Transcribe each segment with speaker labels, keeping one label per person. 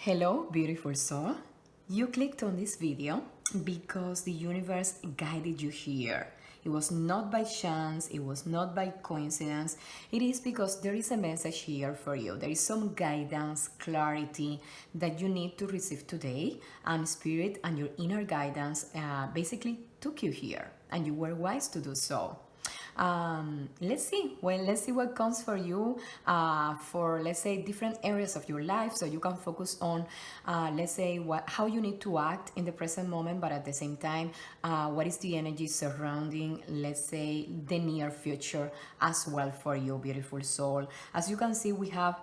Speaker 1: Hello, beautiful soul. You clicked on this video because the universe guided you here. It was not by chance, it was not by coincidence. It is because there is a message here for you. There is some guidance, clarity that you need to receive today, and Spirit and your inner guidance basically took you here, and you were wise to do so. Let's see what comes for you for, let's say, different areas of your life, so you can focus on let's say how you need to act in the present moment, but at the same time what is the energy surrounding, let's say, the near future as well for you, beautiful soul. As you can see, we have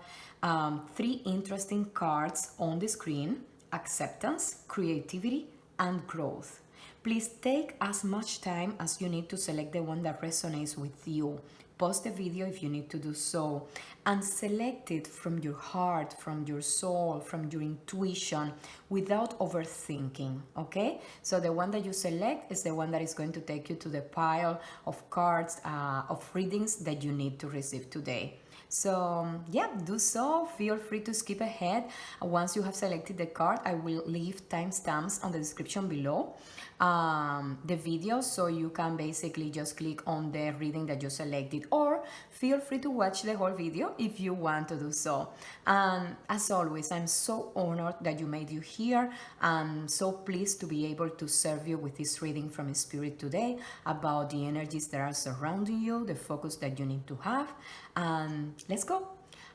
Speaker 1: three interesting cards on the screen: acceptance, creativity, and growth. Please take as much time as you need to select the one that resonates with you. Pause the video if you need to do so, and select it from your heart, from your soul, from your intuition, without overthinking, okay? So the one that you select is the one that is going to take you to the pile of cards, of readings that you need to receive today. So yeah, do so. Feel free to skip ahead. Once you have selected the card, I will leave timestamps on the description below the video, so you can basically just click on the reading that you selected, or feel free to watch the whole video if you want to do so. And as always, I'm so honored that you made you here. I'm so pleased to be able to serve you with this reading from Spirit today about the energies that are surrounding you, the focus that you need to have. And let's go.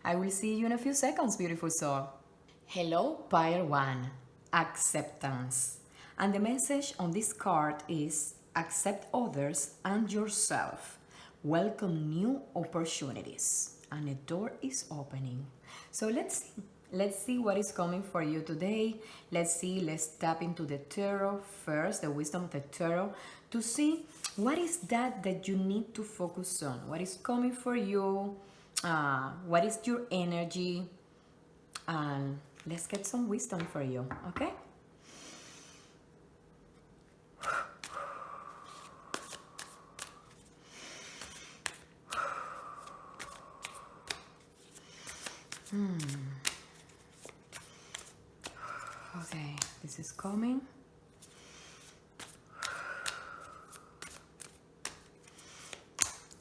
Speaker 1: I will see you in a few seconds, beautiful soul. Hello, Pile 1, acceptance. And the message on this card is: accept others and yourself. Welcome new opportunities. And a door is opening. So let's see what is coming for you today. Let's tap into the tarot first, the wisdom of the tarot, to see what is that you need to focus on. What is coming for you? What is your energy? And let's get some wisdom for you, okay? Okay, this is coming.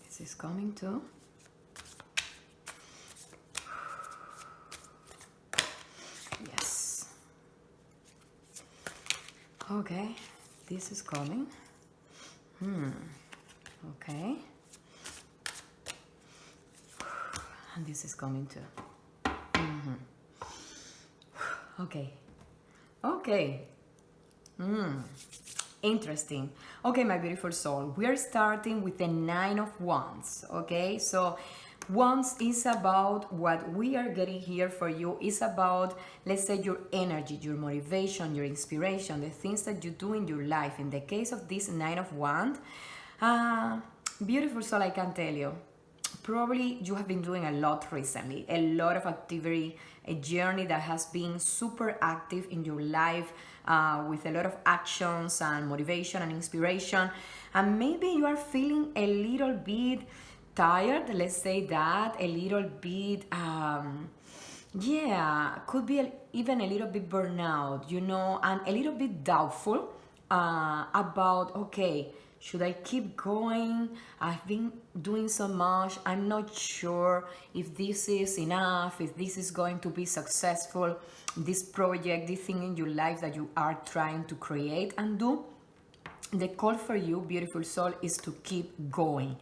Speaker 1: This is coming too. Yes. Okay, this is coming. Okay. And this is coming too. Okay. Interesting. Okay, my beautiful soul, we are starting with the 9 of Wands. Okay, so Wands is about what we are getting here for you. Is about, let's say, your energy, your motivation, your inspiration, the things that you do in your life. In the case of this 9 of Wands, beautiful soul, I can tell you, probably you have been doing a lot recently, a lot of activity, a journey that has been super active in your life, with a lot of actions and motivation and inspiration. And maybe you are feeling a little bit tired, let's say that, a little bit, yeah, could be even a little bit burnout, you know, and a little bit doubtful about, okay, should I keep going? I've been doing so much. I'm not sure if this is enough, if this is going to be successful, this project, this thing in your life that you are trying to create and do. The call for you, beautiful soul, is to keep going.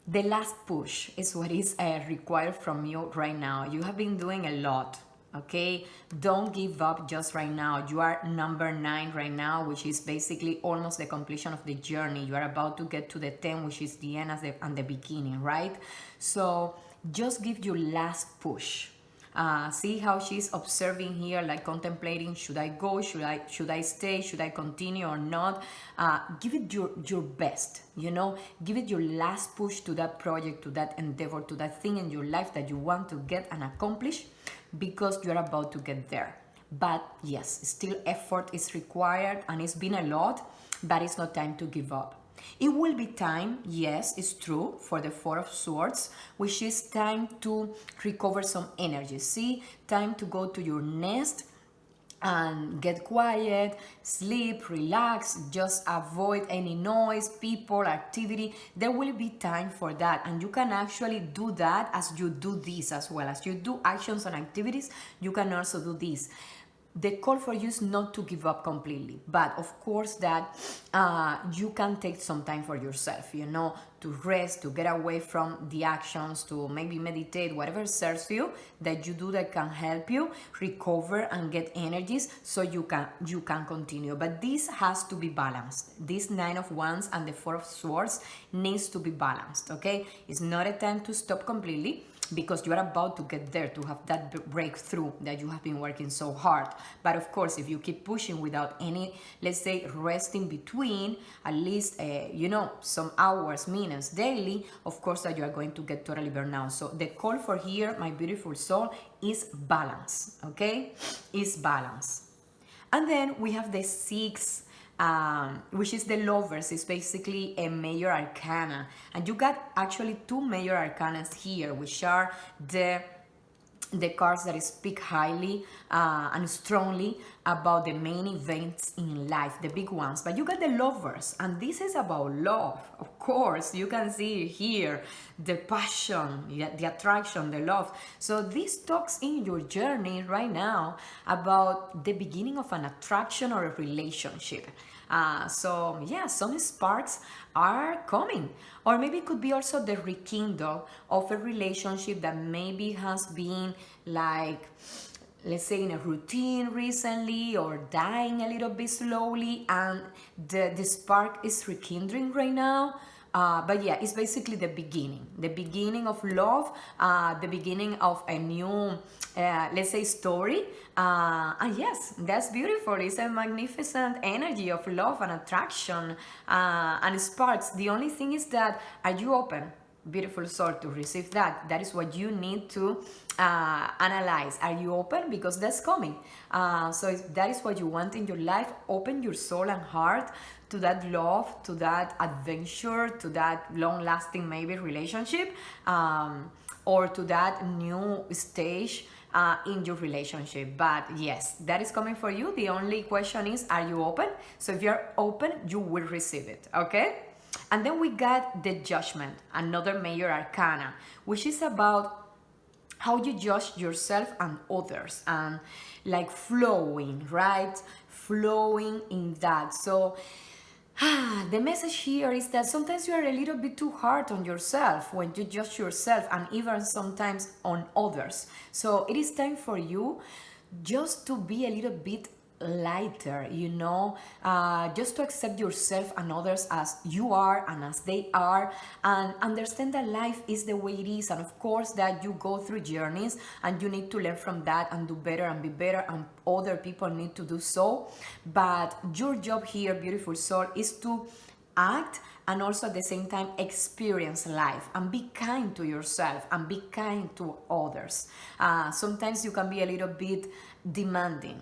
Speaker 1: The last push is what is required from you right now. You have been doing a lot. Okay, don't give up just right now. You are number 9 right now, which is basically almost the completion of the journey. You are about to get to the 10, which is the end and the beginning, right? So just give your last push. See how she's observing here, like contemplating, should I go, should I stay, should I continue or not? Give it your best, you know, give it your last push to that project, to that endeavor, to that thing in your life that you want to get and accomplish, because you're about to get there. But yes, still effort is required, and it's been a lot, but it's not time to give up. It will be time, yes, it's true, for the Four of Swords, which is time to recover some energy. See, time to go to your nest, and get quiet, sleep, relax, just avoid any noise, people, activity. There will be time for that, and you can actually do that as you do this as well. As you do actions and activities, you can also do this. The call for you is not to give up completely, but of course that you can take some time for yourself, you know, to rest, to get away from the actions, to maybe meditate, whatever serves you, that you do that can help you recover and get energies so you can continue. But this has to be balanced. This Nine of Wands and the Four of Swords needs to be balanced, okay? It's not a time to stop completely, because you are about to get there, to have that breakthrough that you have been working so hard. But of course, if you keep pushing without any, let's say, rest in between, at least, you know, some hours, minutes, daily, of course that you are going to get totally burned out. So the call for here, my beautiful soul, is balance, okay? Is balance. And then we have the sixth, which is the Lovers. Is basically a major arcana, and you got actually two major arcanas here, which are the cards that speak highly and strongly about the main events in life, the big ones. But you got the Lovers, and this is about love. Of course, you can see here the passion, the attraction, the love. So this talks in your journey right now about the beginning of an attraction or a relationship. So yeah, some sparks are coming, or maybe it could be also the rekindle of a relationship that maybe has been, like, let's say, in a routine recently, or dying a little bit slowly, and the spark is rekindling right now. But yeah, it's basically the beginning of love, the beginning of a new, let's say, story. And yes, that's beautiful. It's a magnificent energy of love and attraction and sparks. The only thing is that, are you open, beautiful soul, to receive that? That is what you need to analyze. Are you open? Because that's coming. So if that is what you want in your life, open your soul and heart to that love, to that adventure, to that long-lasting maybe relationship, or to that new stage in your relationship. But yes, that is coming for you. The only question is, are you open? So if you're open, you will receive it, okay? And then we got the Judgment, another major arcana, which is about how you judge yourself and others, and like flowing, right? Flowing in that. So the message here is that sometimes you are a little bit too hard on yourself when you judge yourself, and even sometimes on others. So it is time for you just to be a little bit lighter, you know, just to accept yourself and others as you are and as they are, and understand that life is the way it is, and of course that you go through journeys and you need to learn from that and do better and be better, and other people need to do so. But your job here, beautiful soul, is to act and also at the same time experience life, and be kind to yourself and be kind to others. Sometimes you can be a little bit demanding,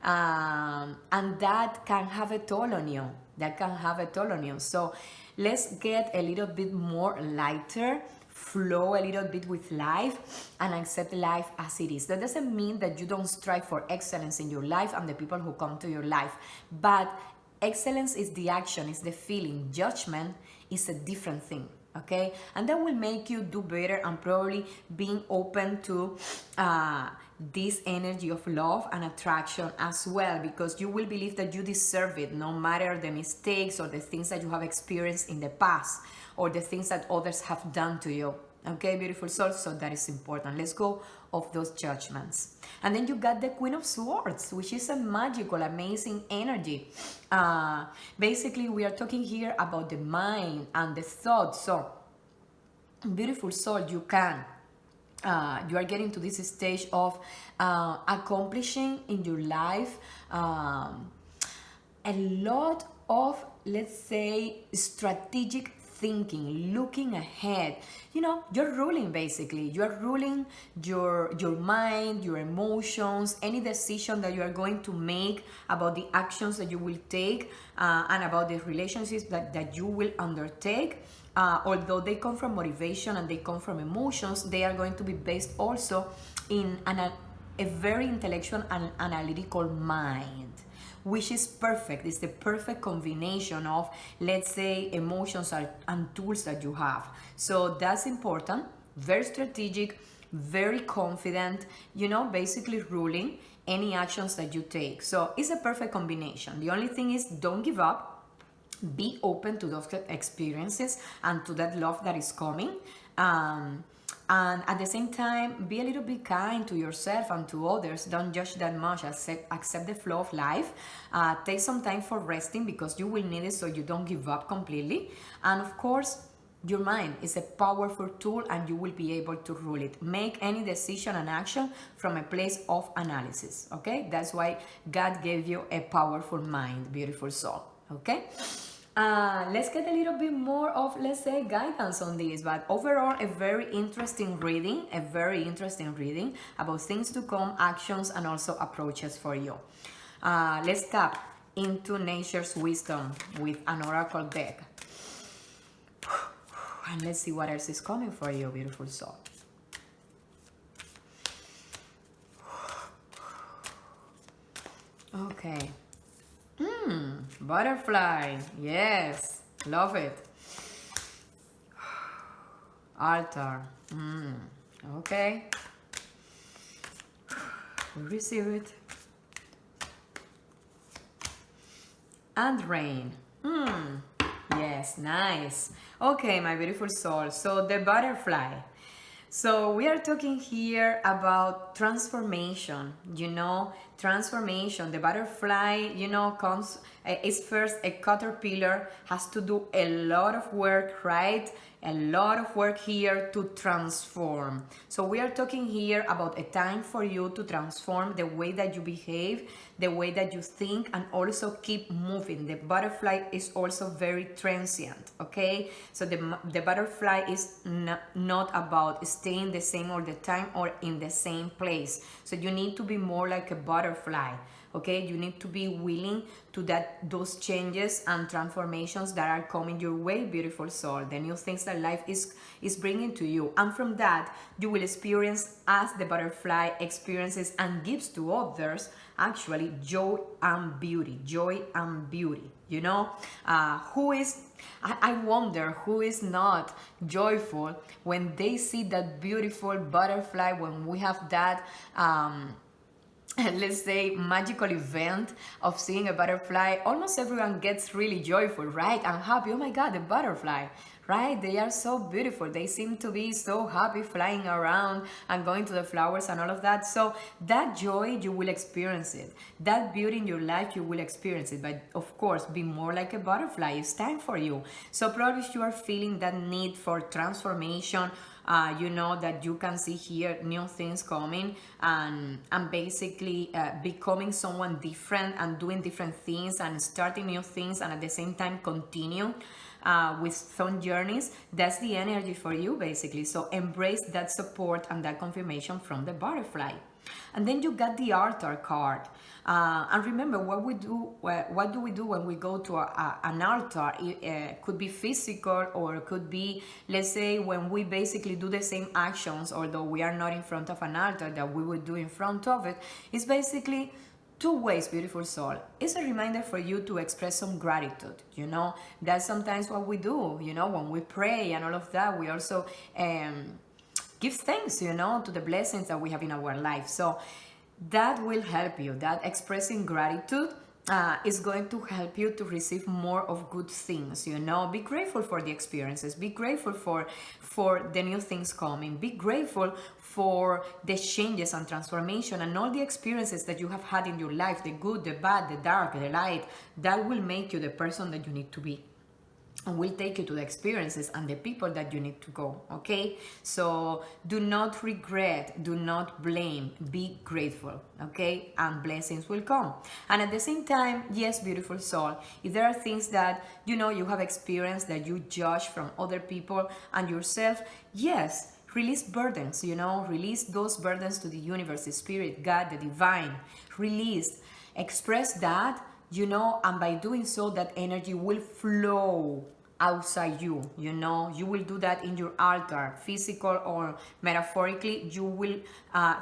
Speaker 1: and that can have a toll on you. So let's get a little bit more lighter, flow a little bit with life, and accept life as it is. That doesn't mean that you don't strive for excellence in your life and the people who come to your life, but excellence is the action, is the feeling. Judgment is a different thing, okay? And that will make you do better, and probably being open to this energy of love and attraction as well, because you will believe that you deserve it, no matter the mistakes or the things that you have experienced in the past, or the things that others have done to you. Okay, beautiful soul, so that is important. Let's go of those judgments. And then you got the Queen of Swords, which is a magical, amazing energy. Basically, we are talking here about the mind and the thoughts. So, beautiful soul, you are getting to this stage of accomplishing in your life a lot of, let's say, strategic thinking, looking ahead. You know, you're ruling, basically. You're ruling your mind, your emotions, any decision that you are going to make, about the actions that you will take, and about the relationships that you will undertake. Although they come from motivation and they come from emotions, they are going to be based also in an a very intellectual and analytical mind, which is perfect. It's the perfect combination of, let's say, emotions and tools that you have. So that's important. Very strategic, very confident, basically ruling any actions that you take. So it's a perfect combination. The only thing is, don't give up. Be open to those experiences and to that love that is coming. And at the same time, be a little bit kind to yourself and to others. Don't judge that much. Accept the flow of life. Take some time for resting, because you will need it, so you don't give up completely. And of course, your mind is a powerful tool, and you will be able to rule it. Make any decision and action from a place of analysis, okay? That's why God gave you a powerful mind, beautiful soul, okay? Let's get a little bit more of, let's say, guidance on this. But overall, a very interesting reading about things to come, actions, and also approaches for you. Let's tap into nature's wisdom with an oracle deck. And let's see what else is coming for you, beautiful soul. Okay. Butterfly. Yes. Love it. Altar. Okay. We receive it. And rain. Yes, nice. Okay, my beautiful soul. So the butterfly. So we are talking here about transformation, transformation. The butterfly, comes, is first a caterpillar, has to do a lot of work, right? A lot of work here to transform. So we are talking here about a time for you to transform the way that you behave, the way that you think, and also keep moving. The butterfly is also very transient, okay? So the butterfly is not about staying the same all the time or in the same place. So you need to be more like a butterfly, okay? You need to be willing to those changes and transformations that are coming your way, beautiful soul. The new things that life is bringing to you. And from that, you will experience, as the butterfly experiences and gives to others, actually joy and beauty. I wonder who is not joyful when they see that beautiful butterfly, when we have that let's say magical event of seeing a butterfly. Almost everyone gets really joyful, right? And happy. Oh my God, the butterfly, right? They are so beautiful. They seem to be so happy flying around and going to the flowers and all of that. So that joy, you will experience it. That beauty in your life, you will experience it. But of course, be more like a butterfly. It's time for you. So probably you are feeling that need for transformation. That you can see here new things coming, and basically becoming someone different and doing different things and starting new things, and at the same time continue with some journeys. That's the energy for you, basically. So embrace that support and that confirmation from the butterfly. And then you got the altar card. And remember, what do we do when we go to an altar? It could be physical, or it could be, let's say, when we basically do the same actions, although we are not in front of an altar, that we would do in front of it. It's basically two ways, beautiful soul. It's a reminder for you to express some gratitude. That's sometimes what we do, when we pray and all of that. We also give thanks, to the blessings that we have in our life. So that will help you. That expressing gratitude is going to help you to receive more of good things. Be grateful for the experiences. Be grateful for the new things coming. Be grateful for the changes and transformation and all the experiences that you have had in your life, the good, the bad, the dark, the light. That will make you the person that you need to be, and will take you to the experiences and the people that you need to go, okay? So do not regret, do not blame, be grateful, okay? And blessings will come. And at the same time, yes, beautiful soul, if there are things that, you have experienced that you judge from other people and yourself, yes, release burdens, release those burdens to the universe, the spirit, God, the divine. Release, express that, and by doing so, that energy will flow outside you, you know. You will do that in your altar, physical or metaphorically. You will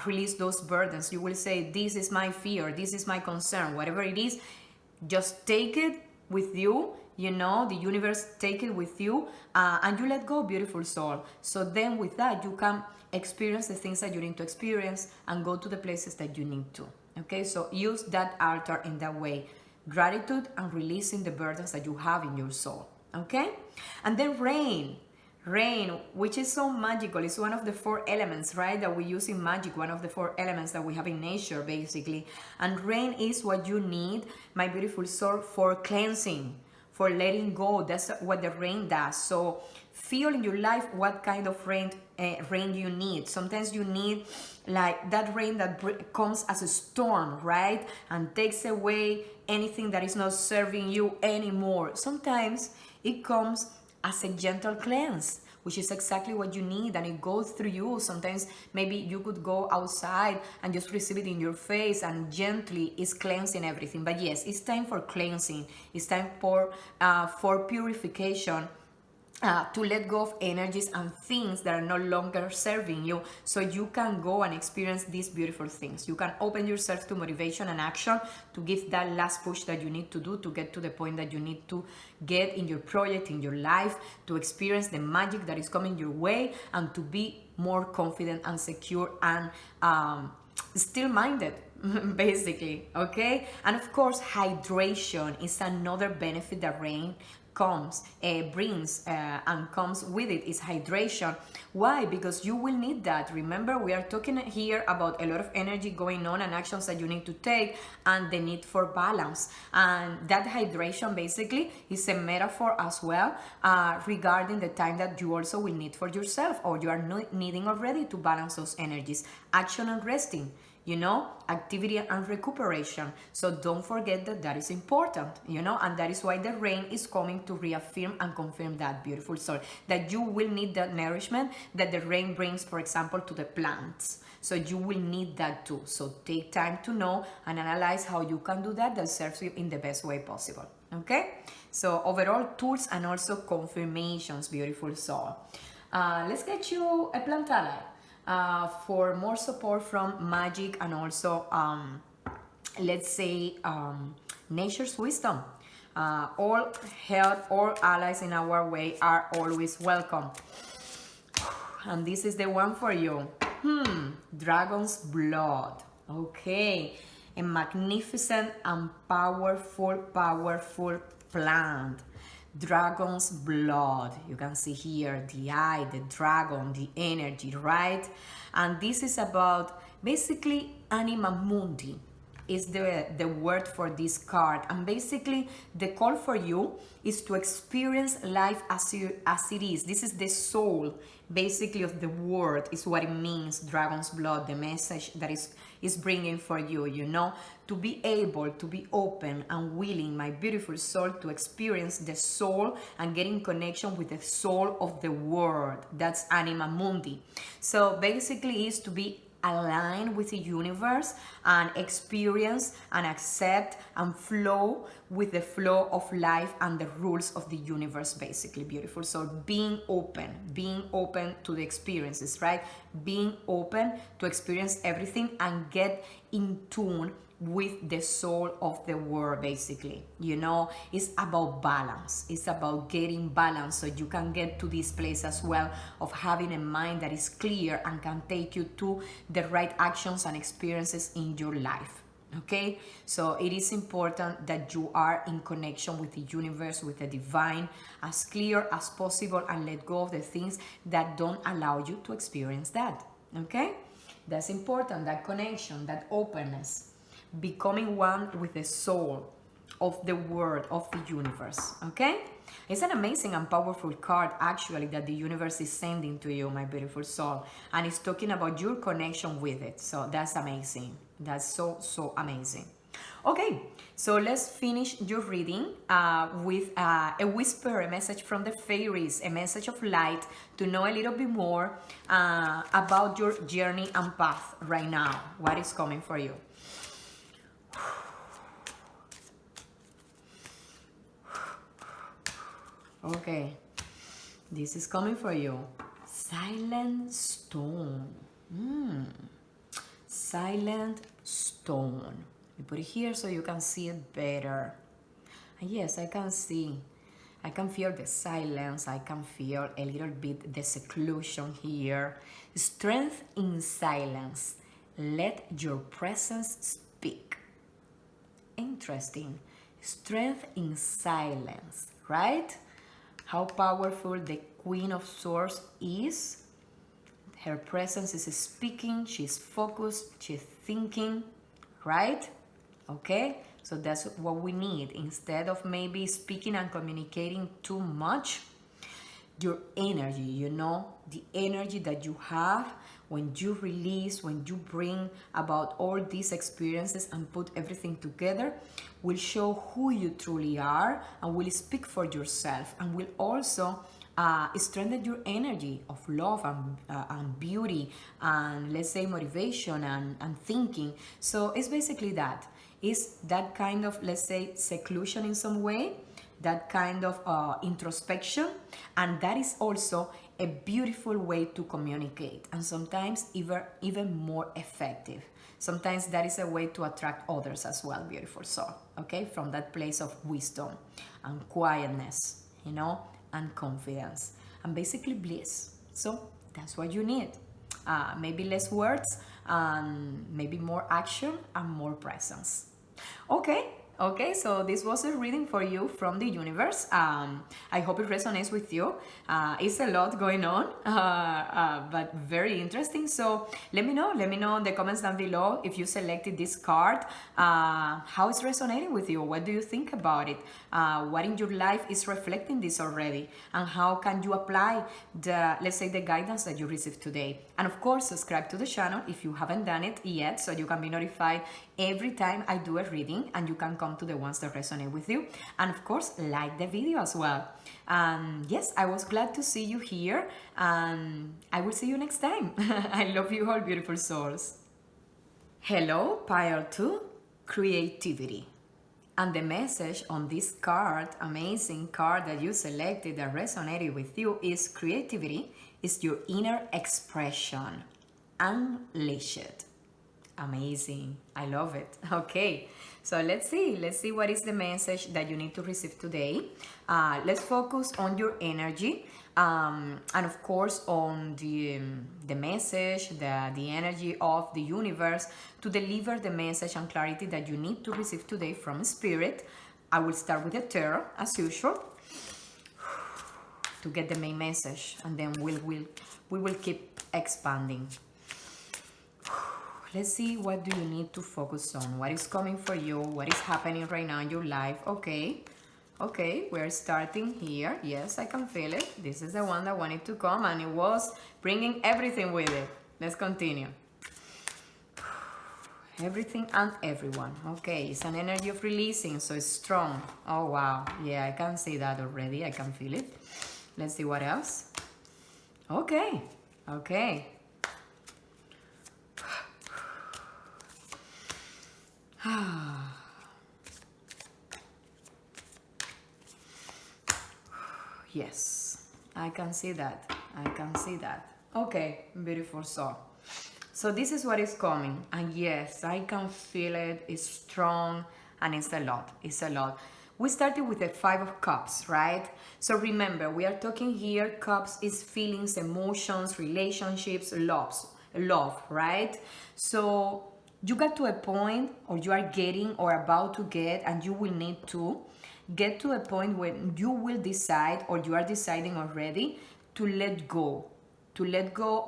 Speaker 1: release those burdens. You will say, this is my fear, this is my concern, whatever it is, just take it with you, you know, the universe take it with you, and you let go, beautiful soul. So then with that, you can experience the things that you need to experience and go to the places that you need to. Okay, so use that altar in that way. Gratitude and releasing the burdens that you have in your soul. Okay? And then rain. Rain, which is so magical, is one of the 4 elements, right, that we use in magic, one of the 4 elements that we have in nature, basically. And rain is what you need, my beautiful soul, for cleansing, for letting go. That's what the rain does. So feel in your life what kind of rain you need. Sometimes you need like that rain that comes as a storm, right, and takes away anything that is not serving you anymore. Sometimes it comes as a gentle cleanse, which is exactly what you need, and it goes through you. Sometimes maybe you could go outside and just receive it in your face, and gently is cleansing everything. But yes, it's time for cleansing. It's time for purification. To let go of energies and things that are no longer serving you, so you can go and experience these beautiful things. You can open yourself to motivation and action to give that last push that you need to do to get to the point that you need to get in your project, in your life, to experience the magic that is coming your way, and to be more confident and secure and still-minded, basically. Okay? And of course, hydration is another benefit that rain brings and comes with it, is hydration. Why? Because you will need that. Remember, we are talking here about a lot of energy going on and actions that you need to take, and the need for balance. And that hydration basically is a metaphor as well regarding the time that you also will need for yourself, or you are needing already to balance those energies. Action and resting, you know, activity and recuperation. So don't forget that that is important, you know, and that is why the rain is coming to reaffirm and confirm that, beautiful soul, that you will need that nourishment that the rain brings, for example, to the plants. So you will need that too. So take time to know and analyze how you can do that serves you in the best way possible. Okay? So overall tools and also confirmations, beautiful soul. Let's get you a plant ally. For more support from magic and also, let's say, nature's wisdom. All help, all allies in our way are always welcome. And this is the one for you. Dragon's blood. Okay. A magnificent and powerful plant. Dragon's blood. You can see here the eye, the dragon, the energy, right? And this is about basically anima mundi is the word for this card. And basically the call for you is to experience life as it is. This is the soul basically of the word, is what it means, dragon's blood, the message that is bringing for you, you know, to be able to be open and willing, my beautiful soul, to experience the soul and get in connection with the soul of the world. That's anima mundi. So basically is to be aligned with the universe and experience and accept and flow with the flow of life and the rules of the universe, basically, beautiful. So being open to the experiences, right? Being open to experience everything and get in tune with the soul of the world, basically, you know. It's about balance. It's about getting balance so you can get to this place as well of having a mind that is clear and can take you to the right actions and experiences in your life. Okay, so it is important that you are in connection with the universe, with the divine, as clear as possible, and let go of the things that don't allow you to experience that. Okay, that's important, that connection, that openness, becoming one with the soul of the world, of the universe. Okay, it's an amazing and powerful card, actually, that the universe is sending to you, my beautiful soul, and it's talking about your connection with it. So that's amazing. That's so amazing. Okay, so let's finish your reading with a whisper, a message from the fairies, a message of light, to know a little bit more about your journey and path right now. What is coming for you? Okay, this is coming for you. Silent stone. Silent stone. You put it here so you can see it better. And yes, I can see. I can feel the silence. I can feel a little bit the seclusion here. Strength in silence. Let your presence speak. Interesting. Strength in silence, right? How powerful the Queen of Swords is. Her presence is speaking, she's focused, she's thinking, right? Okay, so that's what we need. Instead of maybe speaking and communicating too much, your energy, you know, the energy that you have when you release, when you bring about all these experiences and put everything together, will show who you truly are and will speak for yourself and will also strengthen your energy of love and beauty and, let's say, motivation and thinking. So it's basically that. It's that kind of, let's say, seclusion in some way, that kind of introspection, and that is also a beautiful way to communicate, and sometimes even more effective. Sometimes that is a way to attract others as well, beautiful soul, okay, from that place of wisdom and quietness, you know, and confidence and basically bliss. So that's what you need. Maybe less words, maybe more action and more presence. Okay, so this was a reading for you from the universe. I hope it resonates with you. It's a lot going on, but very interesting. So let me know in the comments down below if you selected this card, how it's resonating with you. What do you think about it? What in your life is reflecting this already? And how can you apply the, let's say, the guidance that you received today? And of course, subscribe to the channel if you haven't done it yet, so you can be notified every time I do a reading, and you can come to the ones that resonate with you. And of course, like the video as well. Yes, I was glad to see you here, and I will see you next time. I love you all, beautiful souls. Hello, pile 2, creativity. And the message on this card, amazing card that you selected that resonated with you, is creativity is your inner expression. Unleash it. Amazing. I love it. Okay, so let's see what is the message that you need to receive today. Let's focus on your energy, and of course on the message, the energy of the universe to deliver the message and clarity that you need to receive today from spirit. I will start with the tarot as usual to get the main message, and then we will keep expanding. Let's see, what do you need to focus on? What is coming for you? What is happening right now in your life? Okay, we're starting here. Yes, I can feel it. This is the one that wanted to come, and it was bringing everything with it. Let's continue. Everything and everyone. Okay, it's an energy of releasing, so it's strong. Oh, wow. Yeah, I can see that already. I can feel it. Let's see what else. Okay. Yes, I can see that. Okay, beautiful soul. So this is what is coming, and yes, I can feel it. It's strong, and it's a lot. We started with the 5 of Cups, right? So remember, we are talking here, cups is feelings, emotions, relationships, love, right? So you got to a point, or you are getting or about to get, and you will need to get to a point when you will decide, or you are deciding already, to let go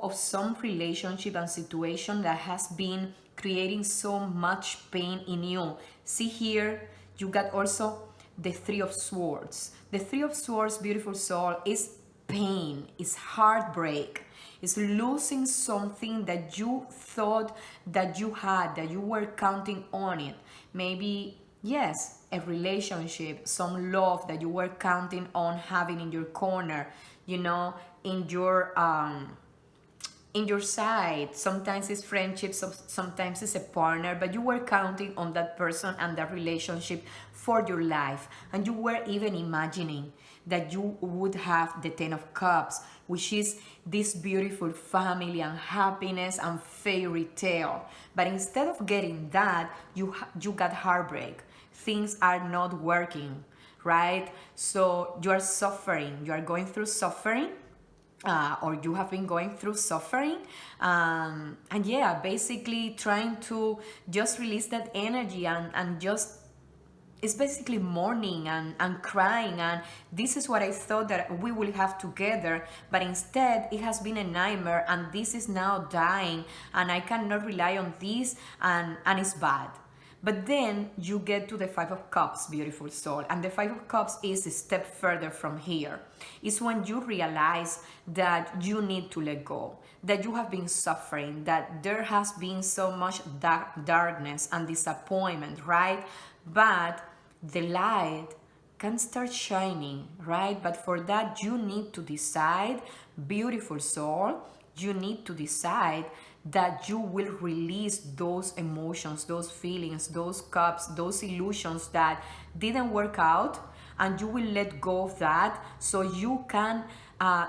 Speaker 1: of some relationship and situation that has been creating so much pain in you. See here, you got also the 3 of Swords. The 3 of Swords, beautiful soul, is pain, is heartbreak, is losing something that you thought that you had, that you were counting on it. Maybe, yes, a relationship, some love that you were counting on having in your corner, you know, in your in your side. Sometimes it's friendships, sometimes it's a partner, but you were counting on that person and that relationship for your life. And you were even imagining that you would have the 10 of Cups, which is this beautiful family and happiness and fairy tale. But instead of getting that, you got heartbreak. Things are not working, right? So you are suffering, you are going through suffering, or you have been going through suffering, and yeah, basically trying to just release that energy, and just, it's basically mourning and crying, and this is what I thought that we will have together, but instead it has been a nightmare, and this is now dying, and I cannot rely on this, and it's bad. But then you get to the Five of Cups, beautiful soul. And the Five of Cups is a step further from here. It's when you realize that you need to let go, that you have been suffering, that there has been so much darkness and disappointment, right? But the light can start shining, right? But for that, you need to decide, beautiful soul, you need to decide that you will release those emotions, those feelings, those cups, those illusions that didn't work out, and you will let go of that so you can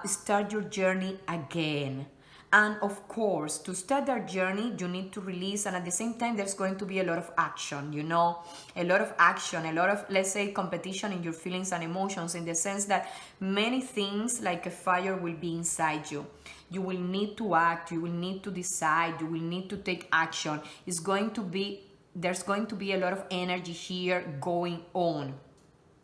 Speaker 1: start your journey again. And of course, to start that journey, you need to release, and at the same time, there's going to be a lot of action, you know, a lot of action, a lot of, let's say, competition in your feelings and emotions, in the sense that many things like a fire will be inside you. You will need to act, you will need to decide, you will need to take action. It's going to be, there's going to be a lot of energy here going on.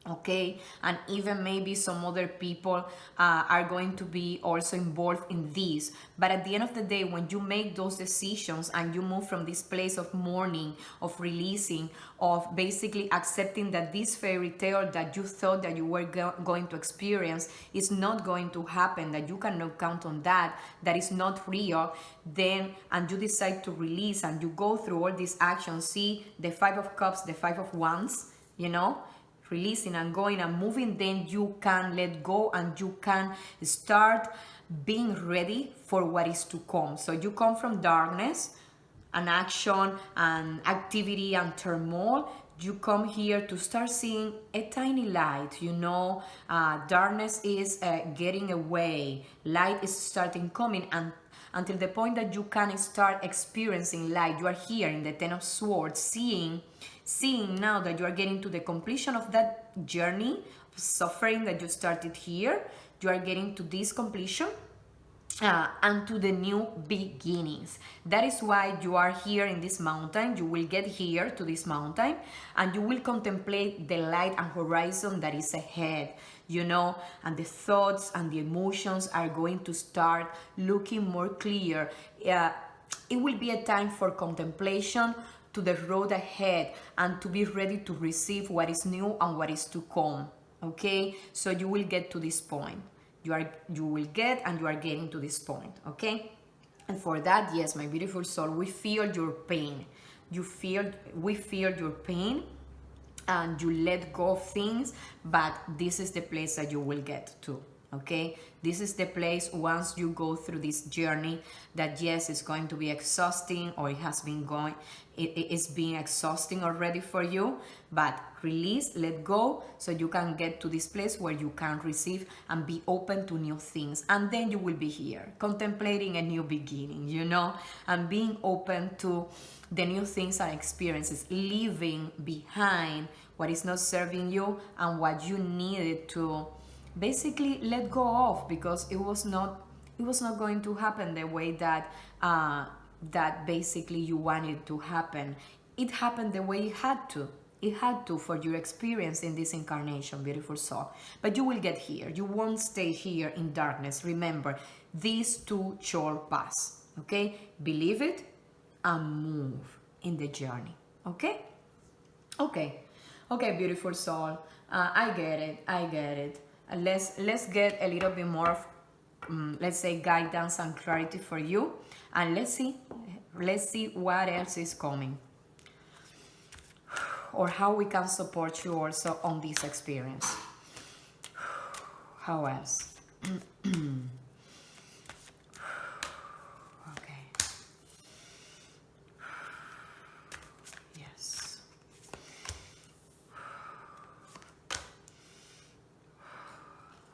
Speaker 1: Okay, and even maybe some other people are going to be also involved in this. But at the end of the day, when you make those decisions and you move from this place of mourning, of releasing, of basically accepting that this fairy tale that you thought that you were going to experience is not going to happen, that you cannot count on that, that is not real, then, and you decide to release and you go through all these actions, see the Five of Cups, the Five of Wands, you know, releasing and going and moving, then you can let go and you can start being ready for what is to come. So you come from darkness and action and activity and turmoil. You come here to start seeing a tiny light, you know. Darkness is getting away, light is starting coming, and until the point that you can start experiencing light. You are here in the Ten of Swords, seeing now that you are getting to the completion of that journey of suffering that you started here. You are getting to this completion, and to the new beginnings. That is why you are here in this mountain. You will get here to this mountain and you will contemplate the light and horizon that is ahead, you know, and the thoughts and the emotions are going to start looking more clear. It will be a time for contemplation to the road ahead and to be ready to receive what is new and what is to come. Okay, so you will get to this point. You will get, and you are getting to this point. Okay, and for that, yes, my beautiful soul, we feel your pain. We feel your pain, and you let go of things, but this is the place that you will get to. Okay, this is the place once you go through this journey that, yes, it's going to be exhausting, or it has been going, it's being exhausting already for you, but release, let go, so you can get to this place where you can receive and be open to new things. And then you will be here contemplating a new beginning, you know, and being open to the new things and experiences, leaving behind what is not serving you and what you needed to basically let go of, because it was not going to happen the way that that basically you wanted to happen. It happened the way it had to. It had to, for your experience in this incarnation, beautiful soul. But you will get here. You won't stay here in darkness. Remember, these too shall pass. Okay? Believe it and move in the journey. Okay? Okay. Okay, beautiful soul. I get it. Let's get a little bit more of, let's say, guidance and clarity for you, and let's see what else is coming, or how we can support you also on this experience. How else?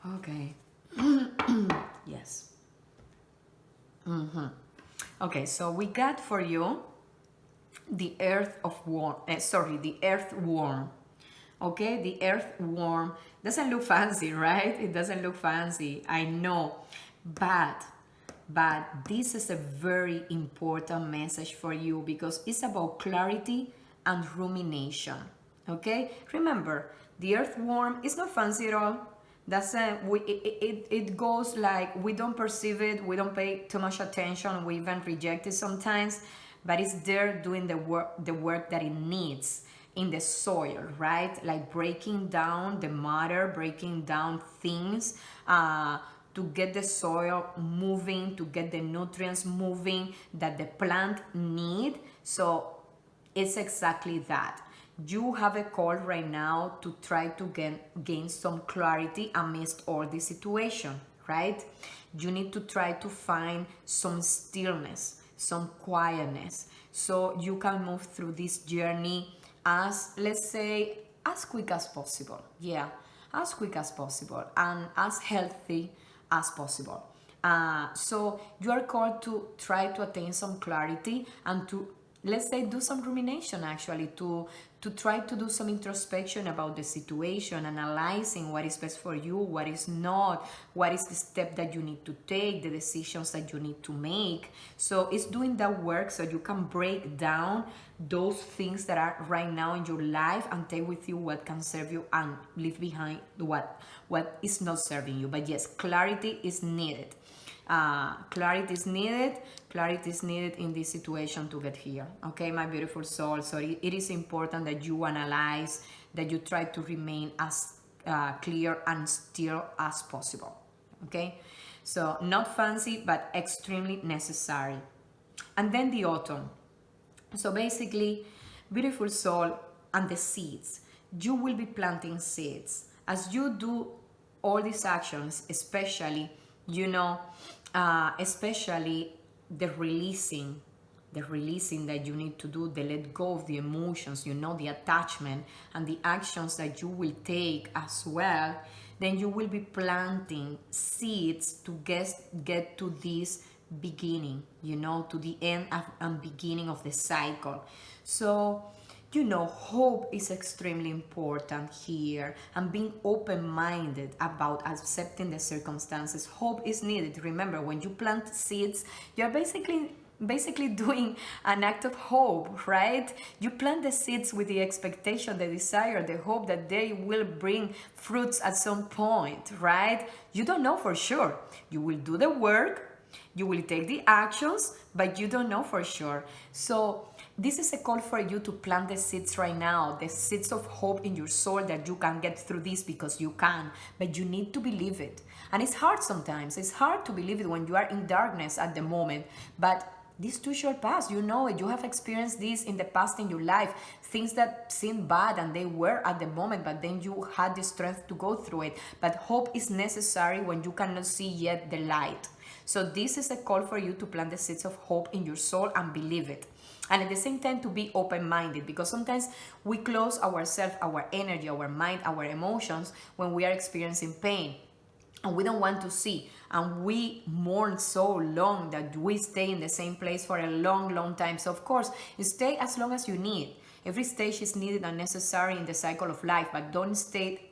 Speaker 1: Okay. Yes. Okay, so we got for you the earth of worm. Sorry, the earthworm. Okay, the earthworm doesn't look fancy, right? It doesn't look fancy. I know, but this is a very important message for you because it's about clarity and rumination. Okay, remember the earthworm is not fancy at all. Doesn't we? It goes like we don't perceive it. We don't pay too much attention. We even reject it sometimes, but it's there doing the work that it needs in the soil, right? Like breaking down the matter, breaking down things to get the soil moving, to get the nutrients moving that the plant need. So it's exactly that. You have a call right now to try to gain some clarity amidst all this situation, right? You need to try to find some stillness, some quietness, so you can move through this journey as, let's say, as quick as possible. Yeah, as quick as possible and as healthy as possible. So you are called to try to attain some clarity and to, let's say, do some rumination, actually, to try to do some introspection about the situation, analyzing what is best for you, what is not, what is the step that you need to take, the decisions that you need to make. So it's doing that work so you can break down those things that are right now in your life and take with you what can serve you and leave behind what is not serving you. But yes, clarity is needed. Clarity is needed. Clarity is needed in this situation to get here. Okay, my beautiful soul. So it is important that you analyze, that you try to remain as clear and still as possible. Okay, so not fancy, but extremely necessary. And then the autumn. So basically, beautiful soul and the seeds. You will be planting seeds. As you do all these actions, especially, especially the releasing that you need to do, the let go of the emotions, the attachment and the actions that you will take as well, then you will be planting seeds to get to this beginning, to the end and beginning of the cycle. So hope is extremely important here, and being open-minded about accepting the circumstances. Hope is needed. Remember, when you plant seeds, you're basically doing an act of hope, right? You plant the seeds with the expectation, the desire, the hope that they will bring fruits at some point, right? You don't know for sure. You will do the work, you will take the actions, but you don't know for sure. So this is a call for you to plant the seeds right now, the seeds of hope in your soul that you can get through this, because you can, but you need to believe it. And it's hard sometimes. It's hard to believe it when you are in darkness at the moment, but this too shall pass. You know it. You have experienced this in the past in your life. Things that seemed bad and they were at the moment, but then you had the strength to go through it. But hope is necessary when you cannot see yet the light. So this is a call for you to plant the seeds of hope in your soul and believe it. And at the same time to be open-minded, because sometimes we close ourselves, our energy, our mind, our emotions when we are experiencing pain. And we don't want to see, and we mourn so long that we stay in the same place for a long time. So of course, stay as long as you need. Every stage is needed and necessary in the cycle of life, but don't stay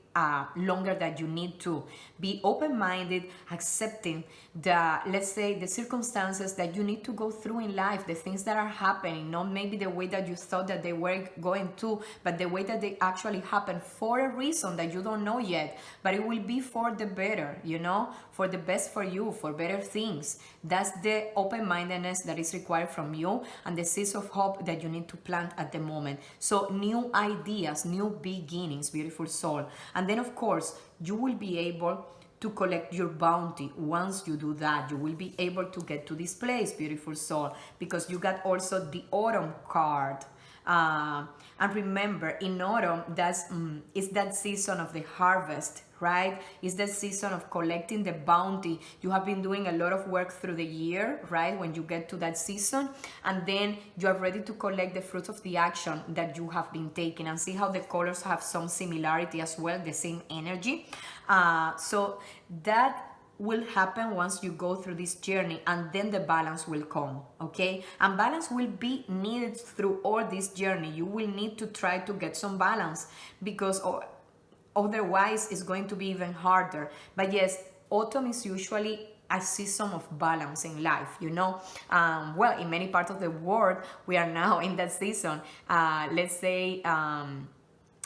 Speaker 1: longer than you need to. Be open-minded, accepting let's say, the circumstances that you need to go through in life, the things that are happening, not maybe the way that you thought that they were going to, but the way that they actually happen for a reason that you don't know yet, but it will be for the better, for the best for you, for better things. That's the open-mindedness that is required from you, and the seeds of hope that you need to plant at the moment. So new ideas, new beginnings, beautiful soul. And then of course you will be able to collect your bounty. Once you do that, you will be able to get to this place, beautiful soul, because you got also the autumn card. And remember, in autumn, it's that season of the harvest, right? It's that season of collecting the bounty. You have been doing a lot of work through the year, right? When you get to that season, and then you are ready to collect the fruits of the action that you have been taking, and see how the colors have some similarity as well, the same energy. So that will happen once you go through this journey, and then the balance will come, okay? And balance will be needed through all this journey. You will need to try to get some balance, because otherwise it's going to be even harder. But yes, autumn is usually a season of balance in life, you know. Well, in many parts of the world, we are now in that season. Let's say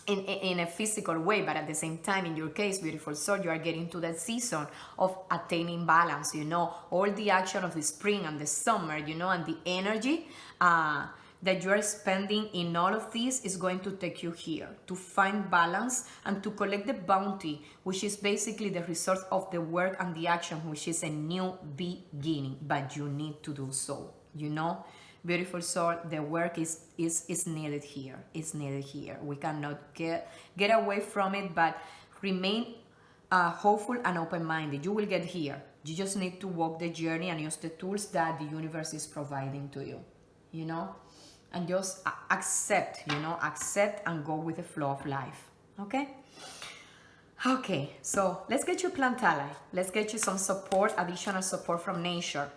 Speaker 1: in a physical way, but at the same time, in your case, beautiful soul, you are getting to that season of attaining balance, you know, all the action of the spring and the summer, you know, and the energy that you are spending in all of this is going to take you here to find balance and to collect the bounty, which is basically the result of the work and the action, which is a new beginning. But you need to do so, you know. Beautiful soul, the work is needed here. It's needed here. We cannot get away from it, but remain hopeful and open-minded. You will get here. You just need to walk the journey and use the tools that the universe is providing to you, you know? And just accept, you know, accept and go with the flow of life, okay? Okay, so let's get you plant ally. Let's get you some support, additional support from nature.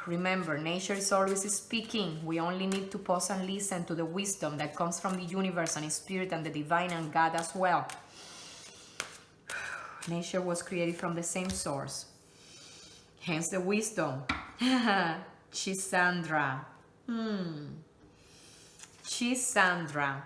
Speaker 1: Remember, nature is always speaking. We only need to pause and listen to the wisdom that comes from the universe and spirit and the divine and God as well. Nature was created from the same source. Hence the wisdom. Chisandra. Chisandra.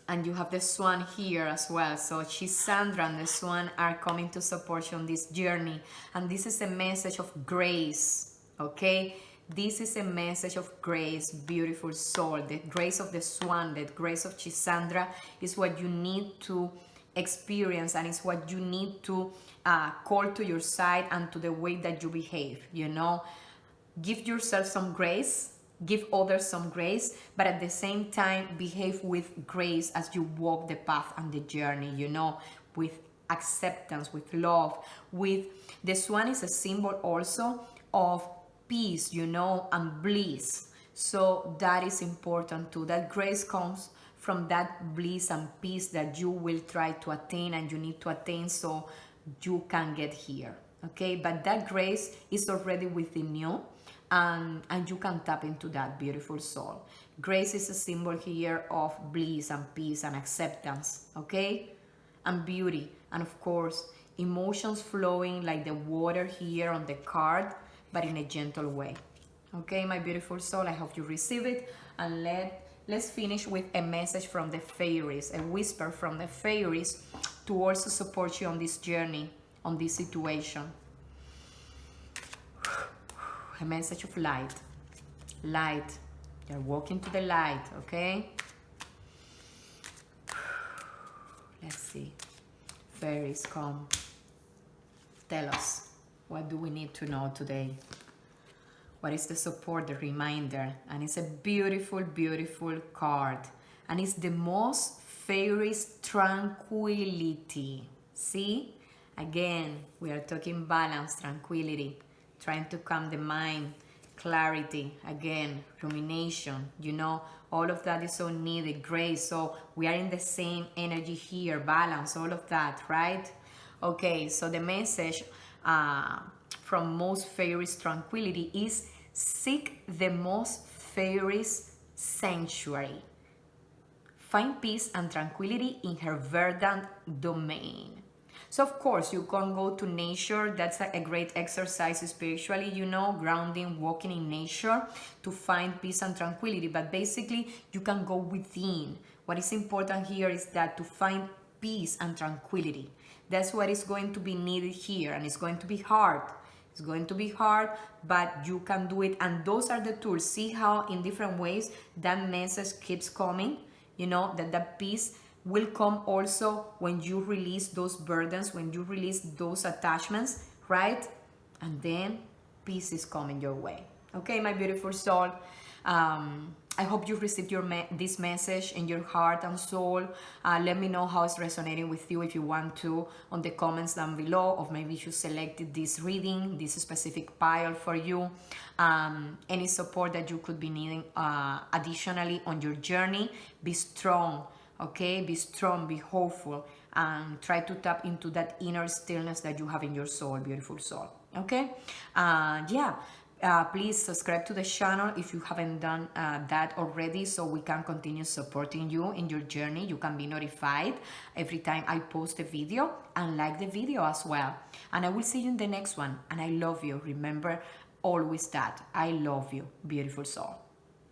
Speaker 1: And you have the swan here as well. So Chisandra and the swan are coming to support you on this journey. And this is a message of grace. Okay, this is a message of grace, beautiful soul. The grace of the swan, the grace of Chisandra is what you need to experience, and it's what you need to call to your side and to the way that you behave, you know. Give yourself some grace, give others some grace, but at the same time behave with grace as you walk the path and the journey, you know, with acceptance, with love. With the swan is a symbol also of peace, you know, and bliss. So that is important too. That grace comes from that bliss and peace that you will try to attain and you need to attain so you can get here, okay? But that grace is already within you, and you can tap into that, beautiful soul. Grace is a symbol here of bliss and peace and acceptance, okay? And beauty, and of course emotions flowing like the water here on the card, but in a gentle way. Okay, my beautiful soul, I hope you receive it. And let's finish with a message from the fairies, a whisper from the fairies to also support you on this journey, on this situation. A message of light. Light. You're walking to the light, okay? Let's see. Fairies, come. Tell us. What do we need to know today? What is the support, the reminder? And it's a beautiful, beautiful card. And it's the most fairies tranquility. See? Again, we are talking balance, tranquility, trying to calm the mind, clarity, again, rumination, you know, all of that is so needed, grace. So we are in the same energy here, balance, all of that, right? Okay, so the message from most fairies tranquility is seek the most fairies sanctuary. Find peace and tranquility in her verdant domain. So of course you can go to nature. That's a great exercise spiritually, you know, grounding, walking in nature to find peace and tranquility. But basically you can go within. What is important here is that to find peace and tranquility. That's what is going to be needed here, and it's going to be hard. It's going to be hard, but you can do it. And those are the tools. See how in different ways that message keeps coming, you know, that peace will come also when you release those burdens, when you release those attachments, right? And then peace is coming your way. Okay, my beautiful soul. I hope you received this message in your heart and soul. Let me know how it's resonating with you if you want to on the comments down below, or maybe you selected this reading, this specific pile for you. Any support that you could be needing additionally on your journey. Be strong, okay? Be strong, be hopeful, and try to tap into that inner stillness that you have in your soul, beautiful soul, okay? Yeah. Please subscribe to the channel if you haven't done that already, so we can continue supporting you in your journey. You can be notified every time I post a video, and like the video as well. And I will see you in the next one. And I love you. Remember always that. I love you, beautiful soul.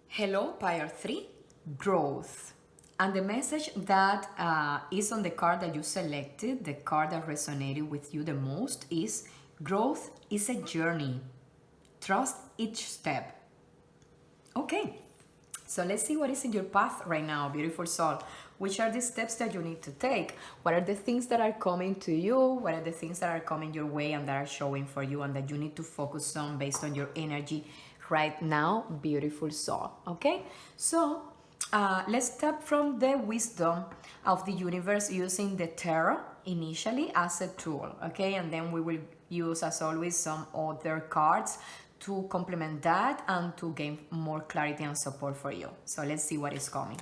Speaker 1: Hello, Pile 3, growth. And the message that is on the card that you selected, the card that resonated with you the most, is growth is a journey. Trust each step. Okay, so let's see what is in your path right now, beautiful soul. Which are the steps that you need to take? What are the things that are coming to you? What are the things that are coming your way and that are showing for you and that you need to focus on based on your energy right now, beautiful soul? Okay, so let's start from the wisdom of the universe using the tarot initially as a tool, okay? And then we will use, as always, some other cards to complement that and to gain more clarity and support for you. So let's see what is coming.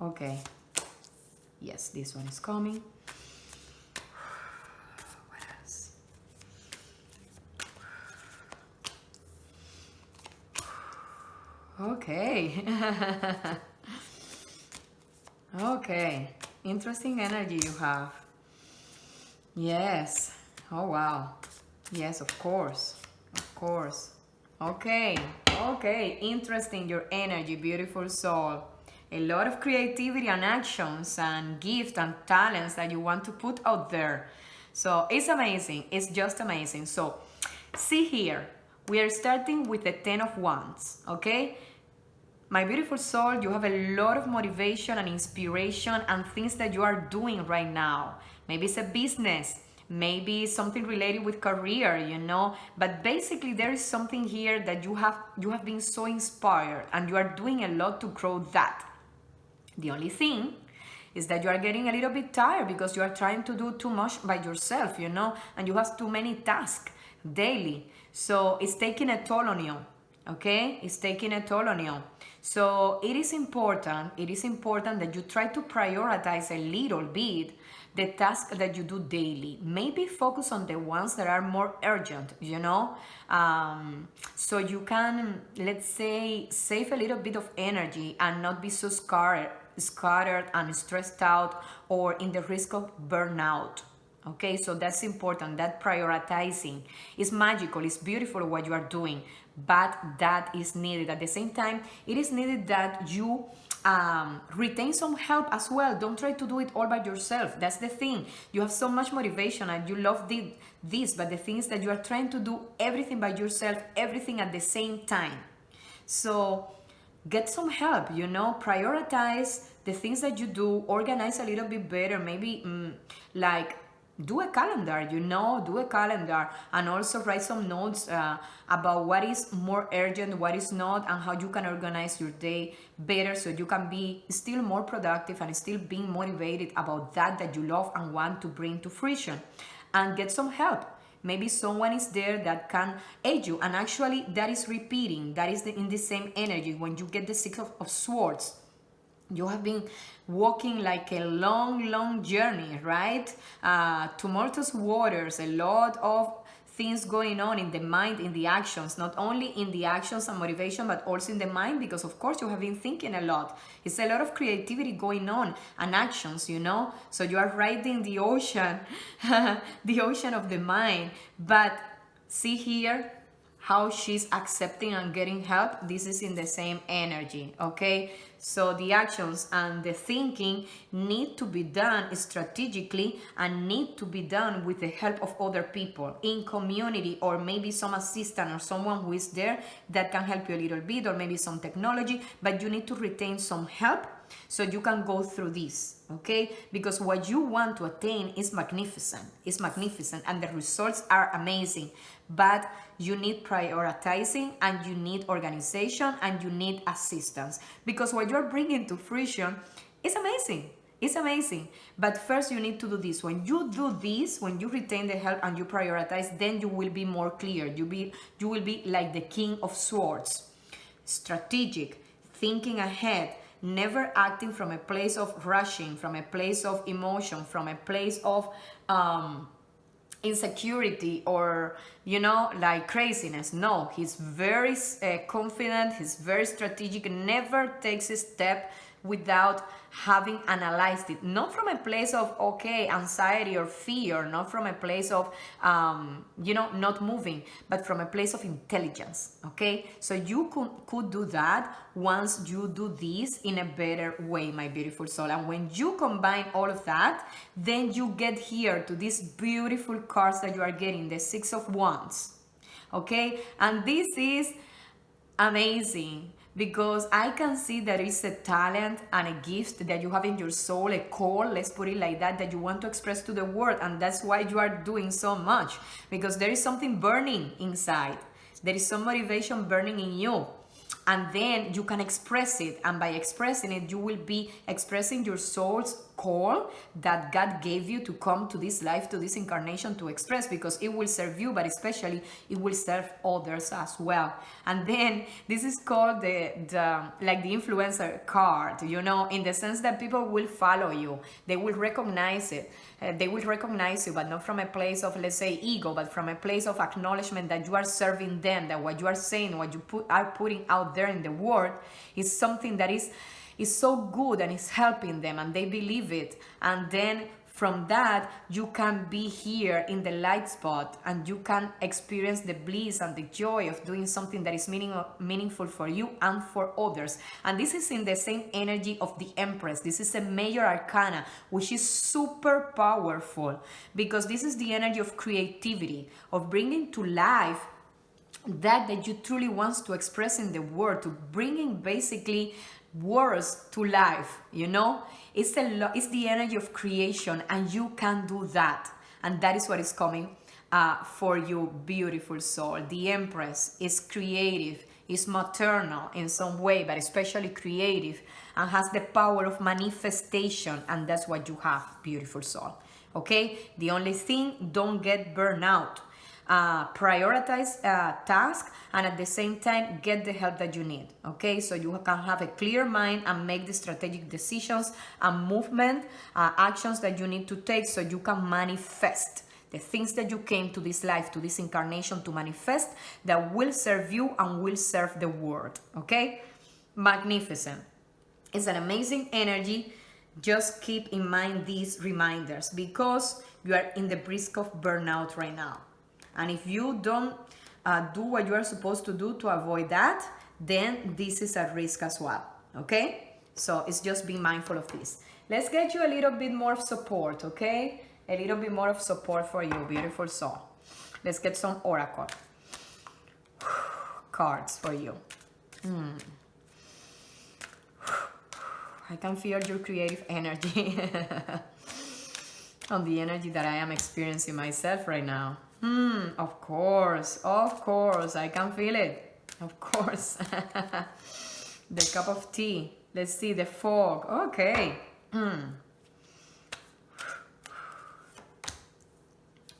Speaker 1: Okay. Yes, this one is coming. What else? Okay. Okay. Interesting energy you have. Yes. Oh, wow. Yes, of course. Of course. Okay. Okay. Interesting, your energy, beautiful soul. A lot of creativity and actions and gifts and talents that you want to put out there. So it's amazing. It's just amazing. So see here, we are starting with the 10 of Wands, okay? My beautiful soul, you have a lot of motivation and inspiration and things that you are doing right now. Maybe it's a business, maybe something related with career, you know, but basically there is something here that you have been so inspired and you are doing a lot to grow that. The only thing is that you are getting a little bit tired because you are trying to do too much by yourself, you know, and you have too many tasks daily. So it's taking a toll on you, okay? It's taking a toll on you. So it is important that you try to prioritize a little bit the task that you do daily. Maybe focus on the ones that are more urgent, you know, so you can, let's say, save a little bit of energy and not be so scattered and stressed out or in the risk of burnout. Okay, so that's important. That prioritizing is magical, it's beautiful what you are doing, but that is needed. At the same time, it is needed that you retain some help as well. Don't try to do it all by yourself. That's the thing. You have so much motivation and you love this, but the thing is that you are trying to do everything by yourself, everything at the same time. So get some help, you know, prioritize the things that you do, organize a little bit better, maybe like do a calendar, you know, do a calendar, and also write some notes about what is more urgent, what is not, and how you can organize your day better so you can be still more productive and still being motivated about that you love and want to bring to fruition. And get some help. Maybe someone is there that can aid you, and actually that is repeating, that is in the same energy. When you get the Six of Swords, you have been walking like a long journey, right? Tumultuous waters, a lot of things going on in the mind, in the actions, not only in the actions and motivation, but also in the mind, because of course you have been thinking a lot. It's a lot of creativity going on and actions, you know? So you are riding the ocean, the ocean of the mind. But see here, how she's accepting and getting help. This is in the same energy, okay? So the actions and the thinking need to be done strategically and need to be done with the help of other people in community, or maybe some assistant or someone who is there that can help you a little bit, or maybe some technology, but you need to retain some help so you can go through this, okay? Because what you want to attain is magnificent. It's magnificent, and the results are amazing. But you need prioritizing, and you need organization, and you need assistance. Because what you're bringing to fruition is amazing. It's amazing. But first you need to do this. When you do this, when you retain the help and you prioritize, then you will be more clear. You will be like the King of Swords. Strategic, thinking ahead, never acting from a place of rushing, from a place of emotion, from a place of insecurity, or like craziness. No, he's very confident, he's very strategic, never takes a step without having analyzed it, not from a place of anxiety or fear, not from a place of not moving, but from a place of intelligence. Okay, so you could do that once you do this in a better way, my beautiful soul. And when you combine all of that, then you get here to these beautiful cards that you are getting, the Six of Wands. Okay, and this is amazing, because I can see there is a talent and a gift that you have in your soul, a call, let's put it like that you want to express to the world. And that's why you are doing so much, because there is something burning inside. There is some motivation burning in you. And then you can express it. And by expressing it, you will be expressing your soul's call that God gave you to come to this life, to this incarnation, to express, because it will serve you, but especially it will serve others as well. And then this is called the influencer card, in the sense that people will follow you. They will recognize it. They will recognize you, but not from a place of, let's say, ego, but from a place of acknowledgement that you are serving them, that what you are saying, what you are putting out there in the world is something that is so good and is helping them, and they believe it. And then from that, you can be here in the light spot, and you can experience the bliss and the joy of doing something that is meaningful for you and for others. And this is in the same energy of the Empress. This is a major arcana, which is super powerful, because this is the energy of creativity, of bringing to life that you truly want to express in the world, to bringing basically words to life. It's the energy of creation, and you can do that. And that is what is coming for you, beautiful soul. The Empress is creative, is maternal in some way, but especially creative, and has the power of manifestation. And that's what you have, beautiful soul. Okay, the only thing, don't get burned out. Prioritize task, and at the same time get the help that you need. Okay, so you can have a clear mind and make the strategic decisions and movement actions that you need to take, so you can manifest the things that you came to this life, to this incarnation to manifest, that will serve you and will serve the world. Okay, magnificent. It's an amazing energy. Just keep in mind these reminders, because you are in the risk of burnout right now. And if you don't do what you are supposed to do to avoid that, then this is a risk as well. Okay? So it's just being mindful of this. Let's get you a little bit more of support, okay? A little bit more of support for you, beautiful soul. Let's get some oracle cards for you. I can feel your creative energy on the energy that I am experiencing myself right now. Of course, I can feel it. Of course. The cup of tea. Let's see, the fog. Okay.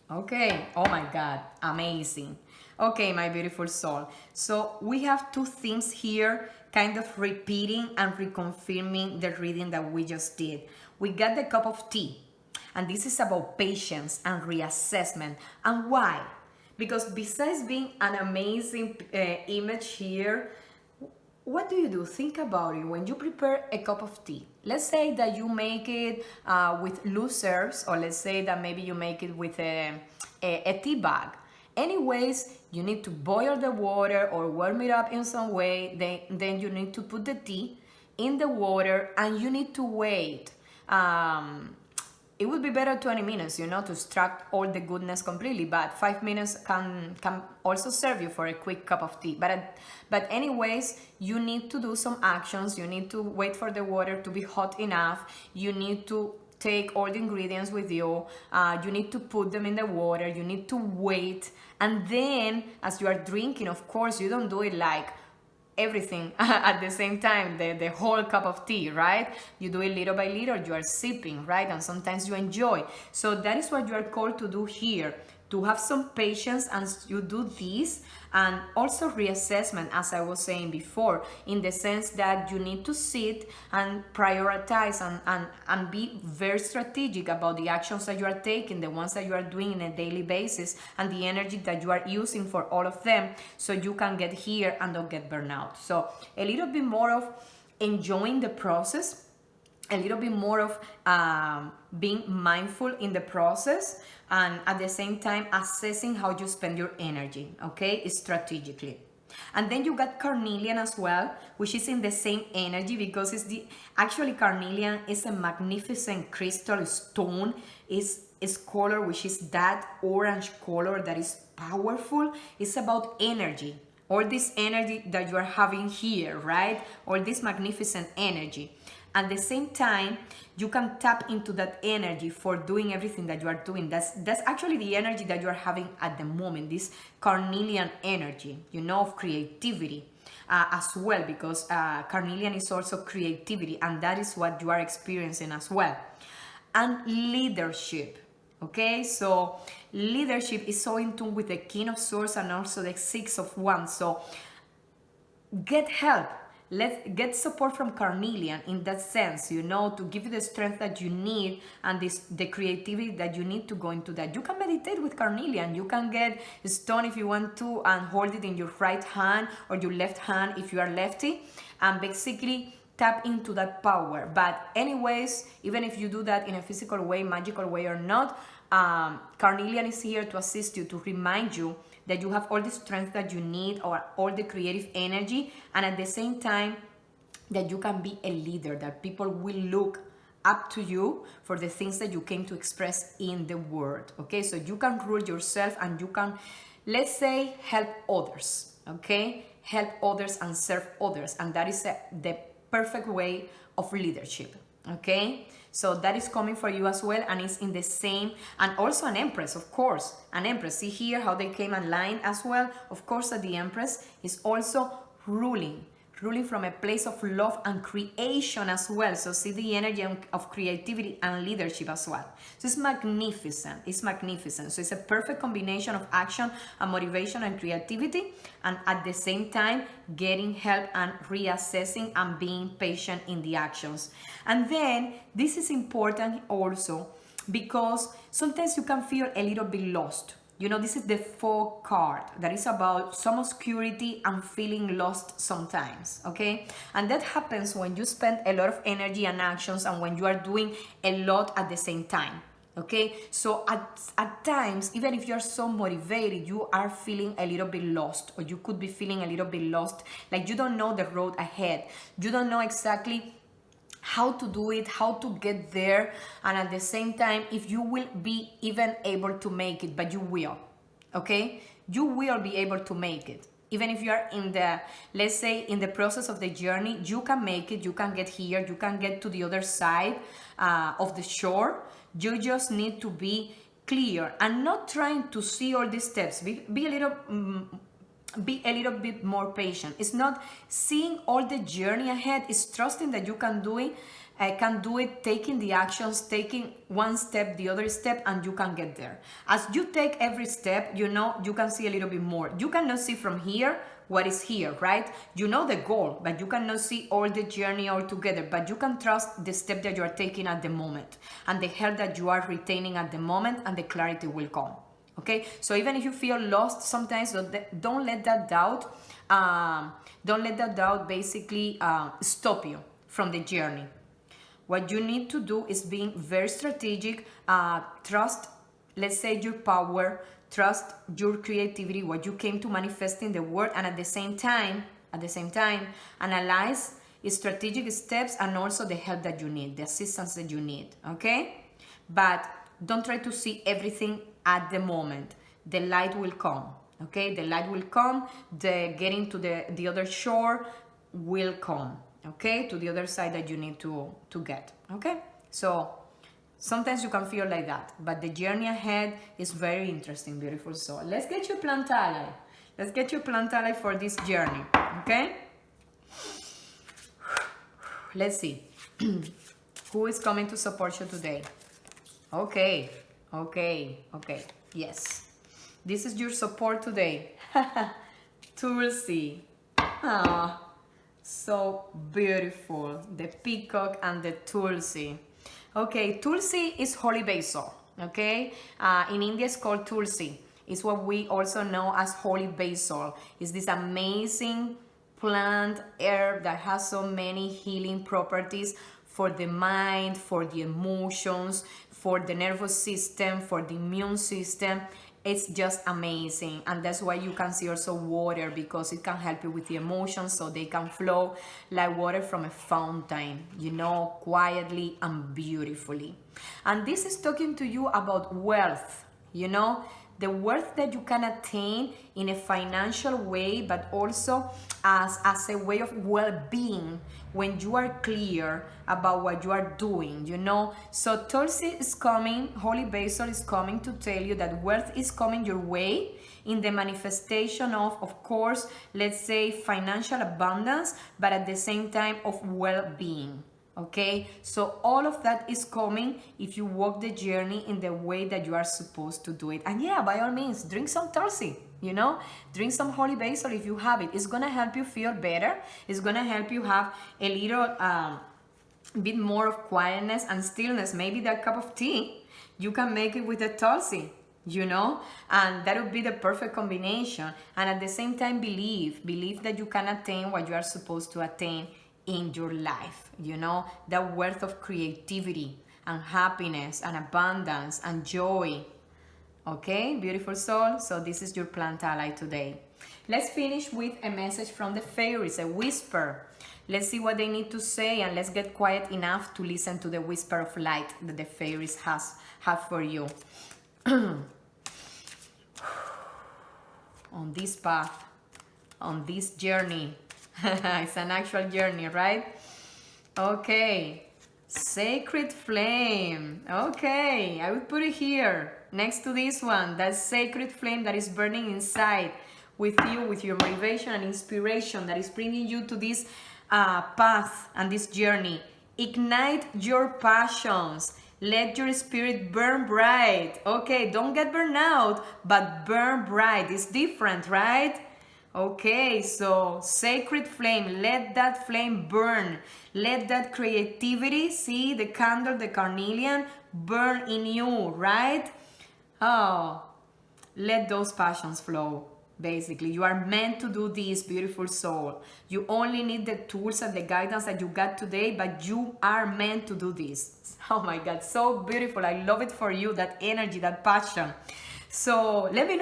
Speaker 1: Okay. Oh my God. Amazing. Okay, my beautiful soul. So we have two themes here, kind of repeating and reconfirming the reading that we just did. We got the cup of tea. And this is about patience and reassessment. And why? Because besides being an amazing image here, what do? Think about it when you prepare a cup of tea. Let's say that you make it with loose herbs, or let's say that maybe you make it with a tea bag. Anyways, you need to boil the water or warm it up in some way. Then you need to put the tea in the water, and you need to wait it would be better 20 minutes, you know, to extract all the goodness completely, but 5 minutes can also serve you for a quick cup of tea. But anyways, you need to do some actions. You need to wait for the water to be hot enough. You need to take all the ingredients with you. You need to put them in the water. You need to wait. And then as you are drinking, of course, you don't do it like everything at the same time, the whole cup of tea, right? You do it little by little, you are sipping, right? And sometimes you enjoy. So that is what you are called to do here, to have some patience as you do this, and also reassessment, as I was saying before, in the sense that you need to sit and prioritize and be very strategic about the actions that you are taking, the ones that you are doing on a daily basis, and the energy that you are using for all of them, so you can get here and don't get burnout. So a little bit more of enjoying the process, a little bit more of being mindful in the process, and at the same time assessing how you spend your energy, okay, strategically. And then you got carnelian as well, which is in the same energy, because it's actually carnelian is a magnificent crystal stone. Is color which is that orange color that is powerful. It's about energy, all this energy that you are having here, right? All this magnificent energy. At the same time, you can tap into that energy for doing everything that you are doing. That's actually the energy that you are having at the moment, this carnelian energy, you know, of creativity as well, because carnelian is also creativity, and that is what you are experiencing as well. And leadership. Okay, so leadership is so in tune with the King of Swords and also the Six of Wands. So get help. Let's get support from carnelian in that sense, you know, to give you the strength that you need and the creativity that you need to go into that. You can meditate with carnelian. You can get a stone if you want to and hold it in your right hand or your left hand if you are lefty, and basically tap into that power. But anyways, even if you do that in a physical way, magical way or not, carnelian is here to assist you, to remind you that you have all the strength that you need, or all the creative energy, and at the same time that you can be a leader, that people will look up to you for the things that you came to express in the world. Okay, so you can rule yourself, and you can, let's say, help others. Okay, help others and serve others, and that is the perfect way of leadership. Okay, so that is coming for you as well, and it's in the same. And also an empress, of course, an empress. See here how they came aligned as well. Of course that the empress is also ruling from a place of love and creation as well. So see the energy of creativity and leadership as well. So it's magnificent. It's magnificent. So it's a perfect combination of action and motivation and creativity, and at the same time getting help and reassessing and being patient in the actions. And then this is important also because sometimes you can feel a little bit lost. You know, this is the fog card that is about some obscurity and feeling lost sometimes, okay? And that happens when you spend a lot of energy and actions, and when you are doing a lot at the same time, okay? So at times, even if you're so motivated, you are feeling a little bit lost, or you could be feeling a little bit lost, like you don't know the road ahead. You don't know exactly how to do it, how to get there, and at the same time, if you will be even able to make it, but you will, okay? You will be able to make it. Even if you are in the, let's say, in the process of the journey, you can make it, you can get here, you can get to the other side of the shore. You just need to be clear and not trying to see all these steps. Be a little bit more patient. It's not seeing all the journey ahead. It's trusting that you can do it, taking the actions, taking one step, the other step, and you can get there. As you take every step, you know, you can see a little bit more. You cannot see from here what is here, right? You know the goal, but you cannot see all the journey all together, but you can trust the step that you are taking at the moment, and the help that you are retaining at the moment, and the clarity will come. Okay, so even if you feel lost sometimes, don't let that doubt, basically stop you from the journey. What you need to do is being very strategic, trust, let's say, your power, trust your creativity, what you came to manifest in the world, and at the same time, analyze strategic steps and also the help that you need, the assistance that you need, okay? but don't try to see everything at the moment. The light will come, okay? The light will come, the getting to the other shore will come, okay? To the other side that you need to get, okay? So sometimes you can feel like that, but the journey ahead is very interesting, beautiful soul. Let's get you plant ally. Let's get you plant ally for this journey, okay? Let's see. Who is coming to support you today? Okay, okay, okay. Yes. This is your support today. Tulsi. Ah, so beautiful. The peacock and the Tulsi. Okay, Tulsi is holy basil. Okay, in India it's called Tulsi. It's what we also know as holy basil. It's this amazing plant herb that has so many healing properties for the mind, for the emotions, for the nervous system, for the immune system. It's just amazing, and that's why you can see also water, because it can help you with the emotions so they can flow like water from a fountain, you know, quietly and beautifully. And this is talking to you about wealth, you know, the wealth that you can attain in a financial way, but also as a way of well-being when you are clear about what you are doing, you know. So Tulsi is coming, holy basil is coming to tell you that wealth is coming your way in the manifestation of course, let's say financial abundance, but at the same time of well-being. Okay, so all of that is coming if you walk the journey in the way that you are supposed to do it. And yeah, by all means, drink some Tulsi, you know, drink some holy basil if you have it. It's gonna help you feel better. It's gonna help you have a little bit more of quietness and stillness. Maybe that cup of tea, you can make it with the Tulsi, you know, and that would be the perfect combination. And at the same time, believe that you can attain what you are supposed to attain in your life, you know, the wealth of creativity and happiness and abundance and joy. Okay, beautiful soul. So this is your plant ally today. Let's finish with a message from the fairies, a whisper. Let's see what they need to say, and let's get quiet enough to listen to the whisper of light that the fairies have for you. On this path, on this journey. It's an actual journey, right? Okay, sacred flame. Okay, I would put it here next to this one, that sacred flame that is burning inside with you, with your motivation and inspiration that is bringing you to this path and this journey. Ignite your passions. Let your spirit burn bright. Okay, don't get burned out, but burn bright. It's different, right? Okay, so sacred flame, let that flame burn. Let that creativity, see the candle, the carnelian, burn in you, right? Oh, let those passions flow. Basically, you are meant to do this, beautiful soul. You only need the tools and the guidance that you got today, but you are meant to do this. Oh my God, so beautiful. I love it for you, that energy, that passion. So let me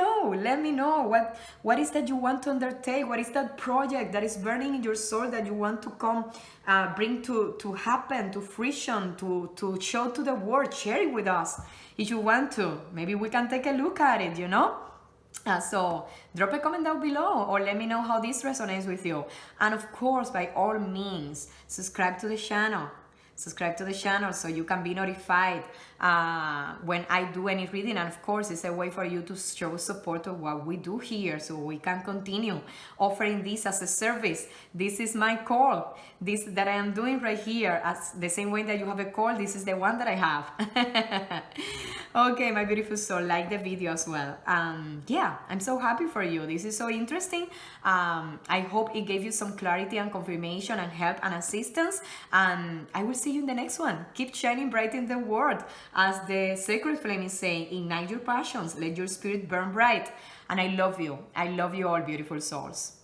Speaker 1: know what is that you want to undertake. What is that project that is burning in your soul that you want to come bring to happen, to fruition, to show to the world. Share it with us if you want to. Maybe we can take a look at it, you know. So drop a comment down below, or let me know how this resonates with you. And of course, by all means, subscribe to the channel. Subscribe to the channel so you can be notified when I do any reading. And of course, it's a way for you to show support of what we do here, so we can continue offering this as a service. This is my call, this that I am doing right here. As the same way that you have a call, this is the one that I have. Okay, my beautiful soul, like the video as well. Yeah, I'm so happy for you. This is so interesting. I hope it gave you some clarity and confirmation and help and assistance. And I will see you in the next one. Keep shining bright in the world. As the sacred flame is saying, ignite your passions. Let your spirit burn bright. And I love you. I love you all, beautiful souls.